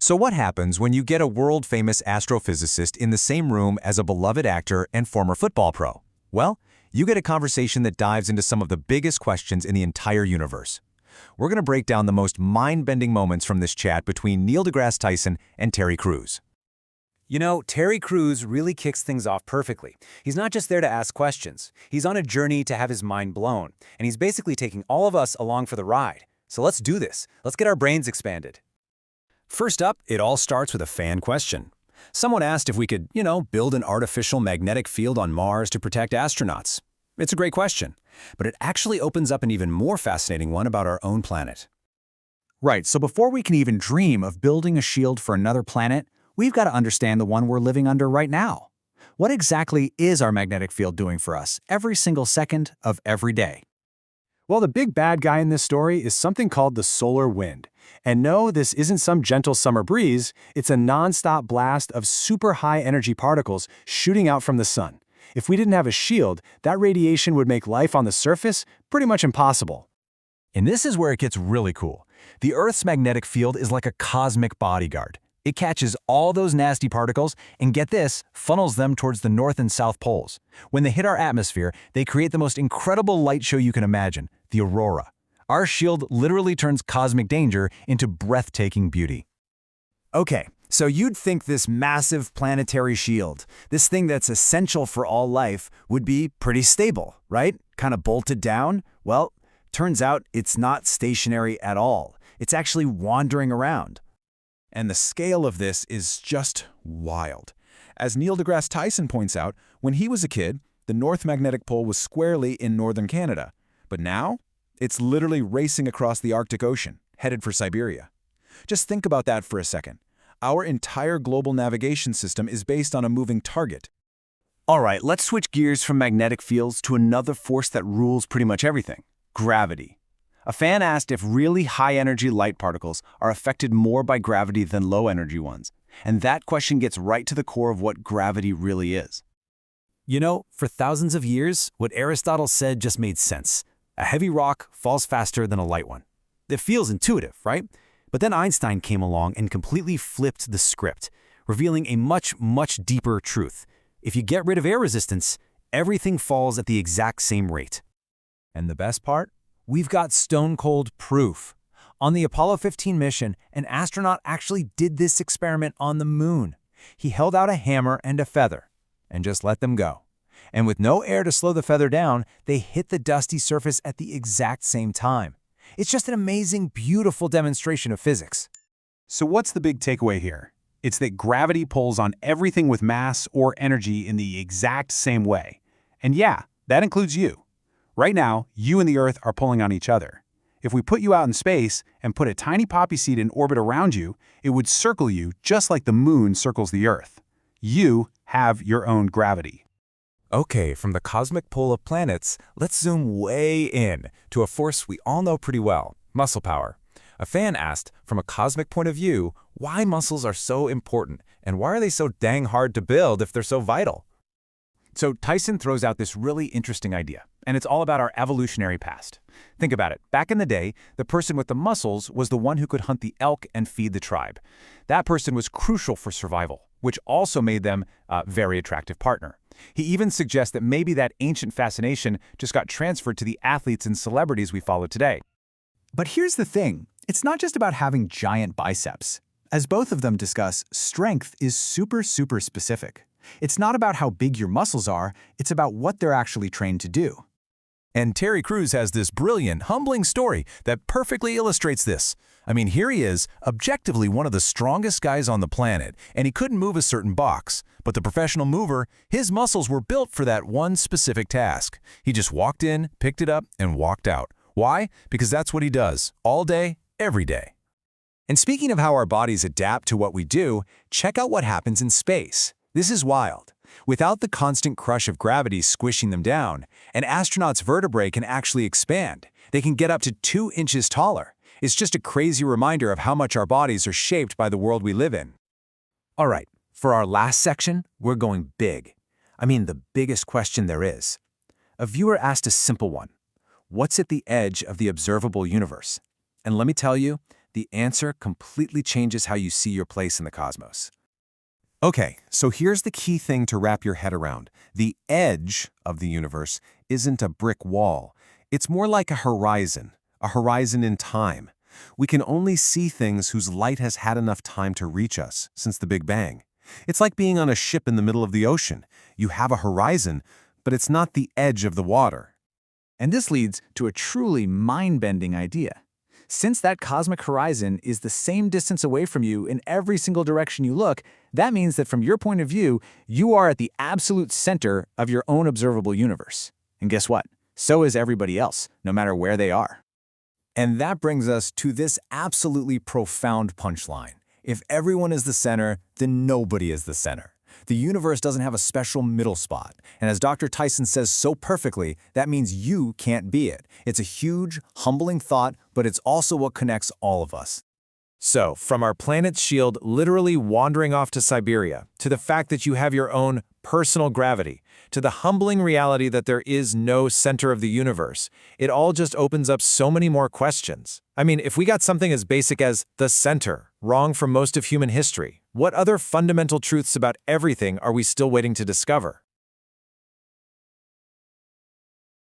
So what happens when you get a world-famous astrophysicist in the same room as a beloved actor and former football pro? Well, you get a conversation that dives into some of the biggest questions in the entire universe. We're going to break down the most mind-bending moments from this chat between Neil deGrasse Tyson and Terry Crews. You know, Terry Crews really kicks things off perfectly. He's not just there to ask questions. He's on a journey to have his mind blown, and he's basically taking all of us along for the ride. So let's do this. Let's get our brains expanded. First up, it all starts with a fan question. Someone asked if we could, build an artificial magnetic field on Mars to protect astronauts. It's a great question, but it actually opens up an even more fascinating one about our own planet. Right, so before we can even dream of building a shield for another planet, we've got to understand the one we're living under right now. What exactly is our magnetic field doing for us every single second of every day? Well, the big bad guy in this story is something called the solar wind. And no, this isn't some gentle summer breeze, it's a non-stop blast of super high-energy particles shooting out from the sun. If we didn't have a shield, that radiation would make life on the surface pretty much impossible. And this is where it gets really cool. The Earth's magnetic field is like a cosmic bodyguard. It catches all those nasty particles and, get this, funnels them towards the north and south poles. When they hit our atmosphere, they create the most incredible light show you can imagine, the aurora. Our shield literally turns cosmic danger into breathtaking beauty. Okay, so you'd think this massive planetary shield, this thing that's essential for all life, would be pretty stable, right? Kind of bolted down? Well, turns out it's not stationary at all. It's actually wandering around. And the scale of this is just wild. As Neil deGrasse Tyson points out, when he was a kid, the North Magnetic Pole was squarely in northern Canada. But now, it's literally racing across the Arctic Ocean, headed for Siberia. Just think about that for a second. Our entire global navigation system is based on a moving target. All right, let's switch gears from magnetic fields to another force that rules pretty much everything: gravity. A fan asked if really high-energy light particles are affected more by gravity than low-energy ones. And that question gets right to the core of what gravity really is. You know, for thousands of years, what Aristotle said just made sense. A heavy rock falls faster than a light one. It feels intuitive, right? But then Einstein came along and completely flipped the script, revealing a much, much deeper truth. If you get rid of air resistance, everything falls at the exact same rate. And the best part? We've got stone-cold proof. On the Apollo 15 mission, an astronaut actually did this experiment on the moon. He held out a hammer and a feather and just let them go. And with no air to slow the feather down, they hit the dusty surface at the exact same time. It's just an amazing, beautiful demonstration of physics. So what's the big takeaway here? It's that gravity pulls on everything with mass or energy in the exact same way. And yeah, that includes you. Right now, you and the Earth are pulling on each other. If we put you out in space and put a tiny poppy seed in orbit around you, it would circle you just like the moon circles the Earth. You have your own gravity. Okay, from the cosmic pull of planets, let's zoom way in to a force we all know pretty well, muscle power. A fan asked, from a cosmic point of view, why muscles are so important and why are they so dang hard to build if they're so vital? So Tyson throws out this really interesting idea, and it's all about our evolutionary past. Think about it. Back in the day, the person with the muscles was the one who could hunt the elk and feed the tribe. That person was crucial for survival, which also made them a very attractive partner. He even suggests that maybe that ancient fascination just got transferred to the athletes and celebrities we follow today. But here's the thing. It's not just about having giant biceps. As both of them discuss, strength is super specific. It's not about how big your muscles are, it's about what they're actually trained to do. And Terry Crews has this brilliant, humbling story that perfectly illustrates this. I mean, here he is, objectively one of the strongest guys on the planet, and he couldn't move a certain box. But the professional mover, his muscles were built for that one specific task. He just walked in, picked it up, and walked out. Why? Because that's what he does, all day, every day. And speaking of how our bodies adapt to what we do, check out what happens in space. This is wild. Without the constant crush of gravity squishing them down, an astronaut's vertebrae can actually expand. They can get up to 2 inches taller. It's just a crazy reminder of how much our bodies are shaped by the world we live in. All right, for our last section, we're going big. I mean, the biggest question there is. A viewer asked a simple one. What's at the edge of the observable universe? And let me tell you, the answer completely changes how you see your place in the cosmos. Okay, so here's the key thing to wrap your head around. The edge of the universe isn't a brick wall. It's more like a horizon in time. We can only see things whose light has had enough time to reach us since the Big Bang. It's like being on a ship in the middle of the ocean. You have a horizon, but it's not the edge of the water. And this leads to a truly mind-bending idea. Since that cosmic horizon is the same distance away from you in every single direction you look, that means that from your point of view, you are at the absolute center of your own observable universe. And guess what? So is everybody else, no matter where they are. And that brings us to this absolutely profound punchline. If everyone is the center, then nobody is the center. The universe doesn't have a special middle spot. And as Dr. Tyson says so perfectly, that means you can't be it. It's a huge, humbling thought, but it's also what connects all of us. So, from our planet's shield literally wandering off to Siberia, to the fact that you have your own personal gravity, to the humbling reality that there is no center of the universe, it all just opens up so many more questions. I mean, if we got something as basic as the center wrong for most of human history, what other fundamental truths about everything are we still waiting to discover?